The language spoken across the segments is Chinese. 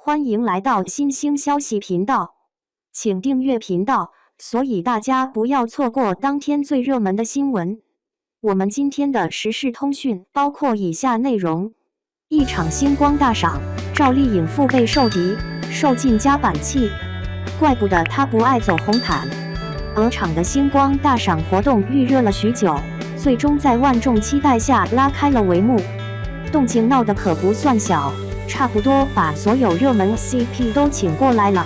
欢迎来到新兴消息频道，请订阅频道，所以大家不要错过当天最热门的新闻。我们今天的时事通讯包括以下内容：一场星光大赏，赵丽颖腹背受敌，受尽夹板气，怪不得她不爱走红毯。鹅厂的星光大赏活动预热了许久，最终在万众期待下拉开了帷幕。动静闹得可不算小，差不多把所有热门 CP 都请过来了。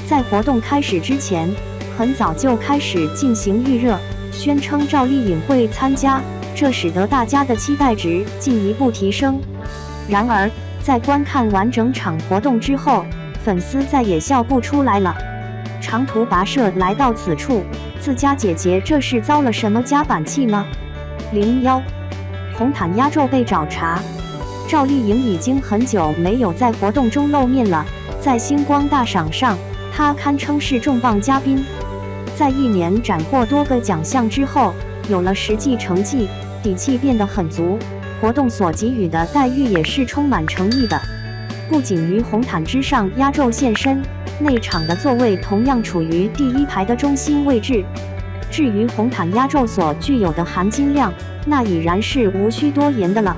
在活动开始之前，很早就开始进行预热，宣称赵丽颖会参加，这使得大家的期待值进一步提升。然而，在观看完整场活动之后，粉丝再也笑不出来了。长途跋涉来到此处，自家姐姐这是遭了什么夹板气呢？01红毯压轴被找茬。赵丽颖已经很久没有在活动中露面了，在星光大赏上，她堪称是重磅嘉宾。在一年斩获多个奖项之后，有了实际成绩，底气变得很足，活动所给予的待遇也是充满诚意的。不仅于红毯之上压轴现身，内场的座位同样处于第一排的中心位置。至于红毯压轴所具有的含金量，那已然是无需多言的了。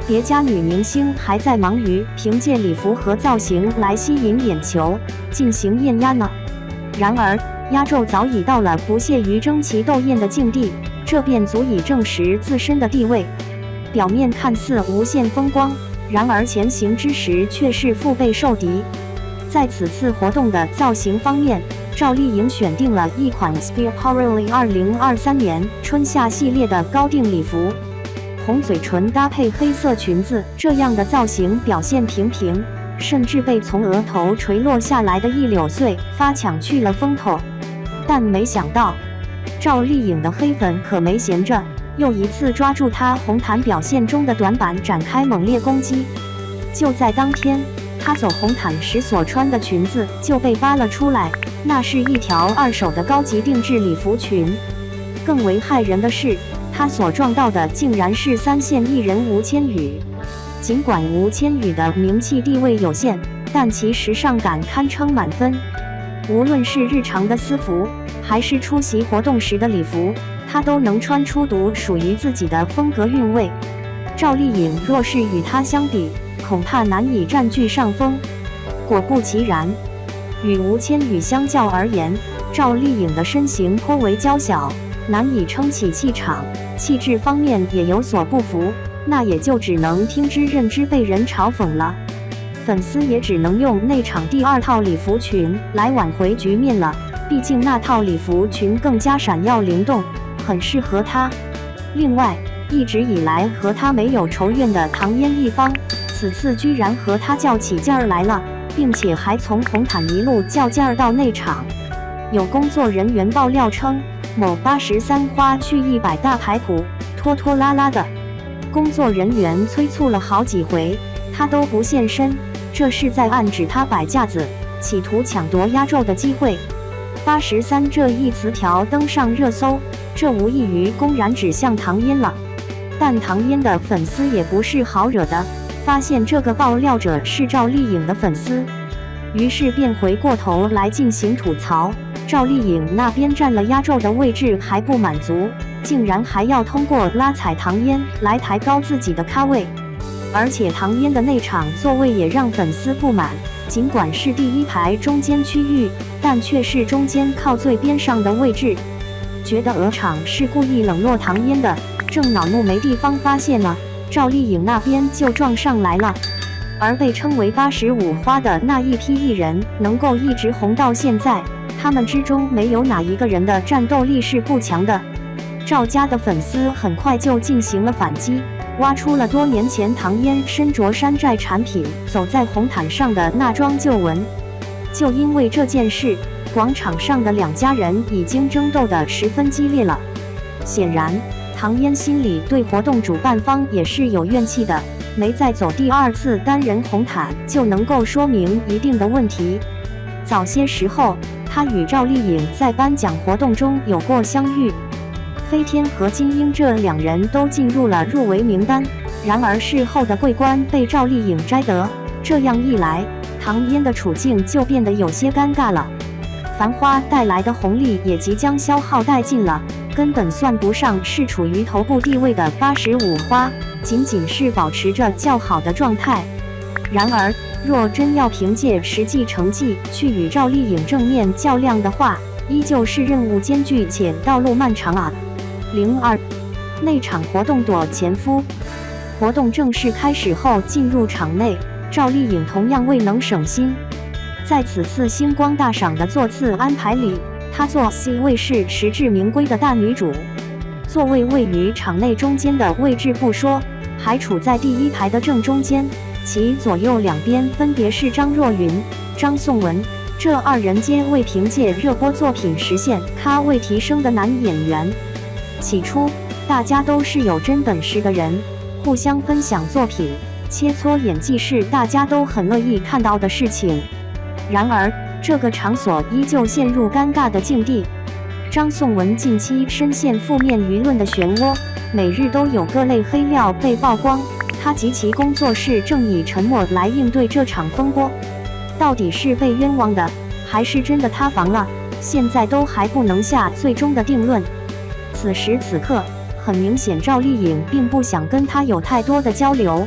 别家女明星还在忙于凭借礼服和造型来吸引眼球，进行艳压呢。然而，压轴早已到了不屑于争奇斗艳的境地，这便足以证实自身的地位。表面看似无限风光，然而前行之时却是腹背受敌。在此次活动的造型方面，赵丽颖选定了一款 Schiaparelli 2023年春夏系列的高定礼服。红嘴唇搭配黑色裙子，这样的造型表现平平，甚至被从额头垂落下来的一绺碎发抢去了风头。但没想到，赵丽颖的黑粉可没闲着，又一次抓住她红毯表现中的短板展开猛烈攻击。就在当天，她走红毯时所穿的裙子就被扒了出来，那是一条二手的高级定制礼服裙。更为骇人的是，他所撞到的竟然是三线艺人吴千语。尽管吴千语的名气地位有限，但其时尚感堪称满分。无论是日常的私服，还是出席活动时的礼服，他都能穿出独属于自己的风格韵味。赵丽颖若是与他相比，恐怕难以占据上风。果不其然，与吴千语相较而言，赵丽颖的身形颇为娇小，难以撑起气场，气质方面也有所不符，那也就只能听之任之，被人嘲讽了。粉丝也只能用那场第二套礼服裙来挽回局面了，毕竟那套礼服裙更加闪耀灵动，很适合她。另外，一直以来和她没有仇怨的唐嫣一方，此次居然和她较起劲儿来了，并且还从红毯一路较劲儿到内场。有工作人员爆料称，某83花絮100大牌谱，拖拖拉拉的，工作人员催促了好几回，他都不现身，这是在暗指他摆架子，企图抢夺压轴的机会。83这一词条登上热搜，这无异于公然指向唐嫣了。但唐嫣的粉丝也不是好惹的，发现这个爆料者是赵丽颖的粉丝，于是便回过头来进行吐槽。赵丽颖那边占了压轴的位置还不满足，竟然还要通过拉踩唐嫣来抬高自己的咖位。而且唐嫣的那场座位也让粉丝不满，尽管是第一排中间区域，但却是中间靠最边上的位置。觉得鹅厂是故意冷落唐嫣的，正恼怒没地方发泄呢，赵丽颖那边就撞上来了。而被称为85花的那一批艺人能够一直红到现在，他们之中没有哪一个人的战斗力是不强的。赵家的粉丝很快就进行了反击，挖出了多年前唐嫣身着山寨产品走在红毯上的那桩旧闻。就因为这件事，广场上的两家人已经争斗得十分激烈了。显然，唐嫣心里对活动主办方也是有怨气的，没再走第二次单人红毯就能够说明一定的问题。早些时候，他与赵丽颖在颁奖活动中有过相遇，飞天和金英这两人都进入了入围名单，然而事后的桂冠被赵丽颖摘得，这样一来，唐嫣的处境就变得有些尴尬了。繁花带来的红利也即将消耗殆尽了，根本算不上是处于头部地位的85花，仅仅是保持着较好的状态。然而，若真要凭借实际成绩去与赵丽颖正面较量的话，依旧是任务艰巨且道路漫长啊。02内场活动躲前夫。活动正式开始后进入场内，赵丽颖同样未能省心。在此次星光大赏的座次安排里，她坐 C 位是实至名归的大女主，座位位于场内中间的位置不说，还处在第一排的正中间，其左右两边分别是张若昀、张颂文，这二人皆为凭借热播作品实现咖位提升的男演员。起初，大家都是有真本事的人，互相分享作品，切磋演技是大家都很乐意看到的事情。然而，这个场所依旧陷入尴尬的境地。张颂文近期深陷负面舆论的漩涡，每日都有各类黑料被曝光，他及其工作室正以沉默来应对这场风波。到底是被冤枉的，还是真的塌房了？现在都还不能下最终的定论。此时此刻，很明显赵丽颖并不想跟他有太多的交流，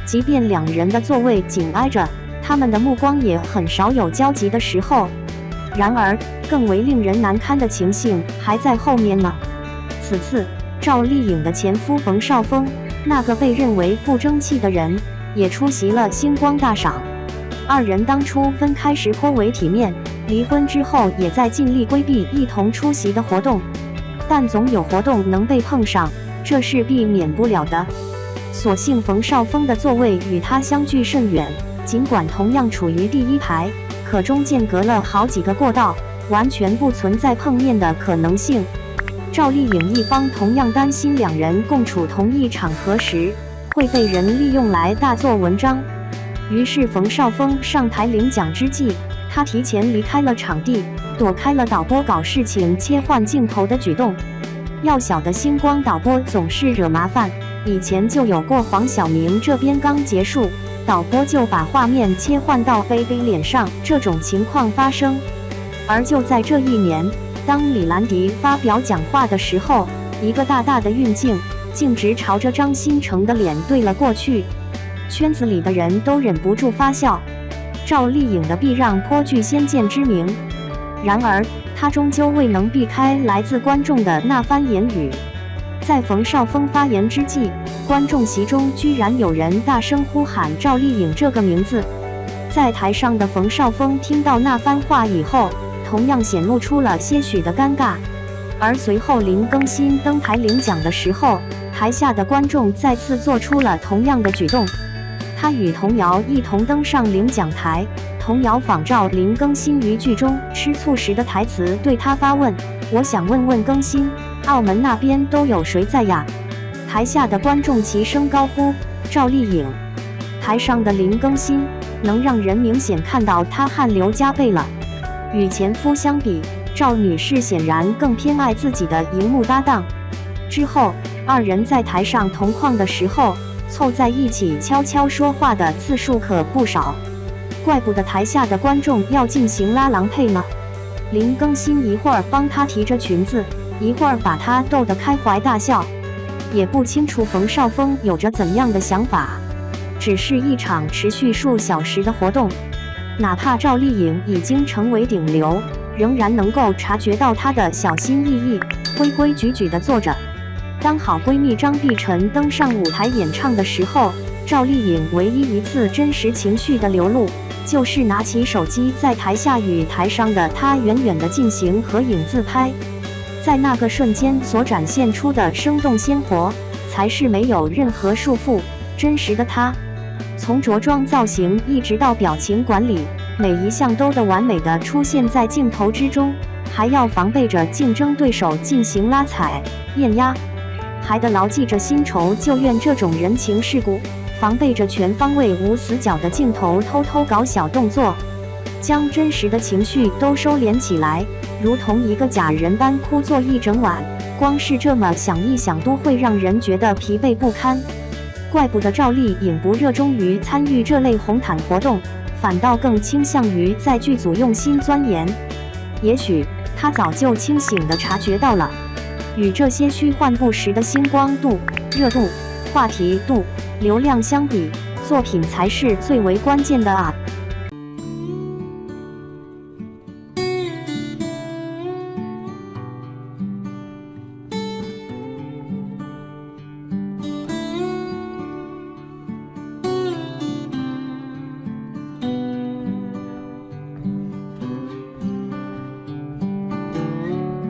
即便两人的座位紧挨着，他们的目光也很少有交集的时候。然而，更为令人难堪的情形还在后面呢。此次，赵丽颖的前夫冯绍峰，那个被认为不争气的人，也出席了星光大赏。二人当初分开时颇为体面，离婚之后也在尽力规避一同出席的活动，但总有活动能被碰上，这是避免不了的。所幸冯绍峰的座位与他相距甚远，尽管同样处于第一排，可中间隔了好几个过道，完全不存在碰面的可能性。赵丽颖一方同样担心两人共处同一场合时会被人利用来大做文章，于是冯绍峰上台领奖之际，他提前离开了场地，躲开了导播搞事情切换镜头的举动。要晓得星光导播总是惹麻烦，以前就有过黄晓明这边刚结束，导播就把画面切换到 baby 脸上这种情况发生。而就在这一年，当李兰迪发表讲话的时候，一个大大的运镜径直朝着张新成的脸对了过去，圈子里的人都忍不住发笑。赵丽颖的避让颇具先见之明，然而她终究未能避开来自观众的那番言语。在冯绍峰发言之际，观众席中居然有人大声呼喊赵丽颖这个名字。在台上的冯绍峰听到那番话以后，同样显露出了些许的尴尬。而随后林更新登台领奖的时候，台下的观众再次做出了同样的举动。他与童瑶一同登上领奖台，童瑶仿照林更新于剧中吃醋时的台词对他发问：“我想问问更新，澳门那边都有谁在呀？”台下的观众齐声高呼：“赵丽颖！”台上的林更新能让人明显看到他汗流浃背了。与前夫相比，赵女士显然更偏爱自己的荧幕搭档。之后，二人在台上同框的时候，凑在一起悄悄说话的次数可不少，怪不得台下的观众要进行拉郎配呢。林更新一会儿帮她提着裙子，一会儿把她逗得开怀大笑，也不清楚冯绍峰有着怎样的想法。只是一场持续数小时的活动，哪怕赵丽颖已经成为顶流，仍然能够察觉到她的小心翼翼，规规矩矩地坐着。当好闺蜜张碧晨登上舞台演唱的时候，赵丽颖唯一一次真实情绪的流露，就是拿起手机在台下与台上的她远远地进行合影自拍。在那个瞬间所展现出的生动鲜活，才是没有任何束缚、真实的她。从着装造型一直到表情管理，每一项都的完美地出现在镜头之中，还要防备着竞争对手进行拉踩、验压，还得牢记着新仇旧怨这种人情世故，防备着全方位无死角的镜头偷偷搞小动作，将真实的情绪都收敛起来，如同一个假人般枯坐一整晚。光是这么想一想都会让人觉得疲惫不堪。怪不得赵丽颖不热衷于参与这类红毯活动，反倒更倾向于在剧组用心钻研。也许他早就清醒地察觉到了，与这些虚幻不实的星光度、热度、话题度、流量相比，作品才是最为关键的啊。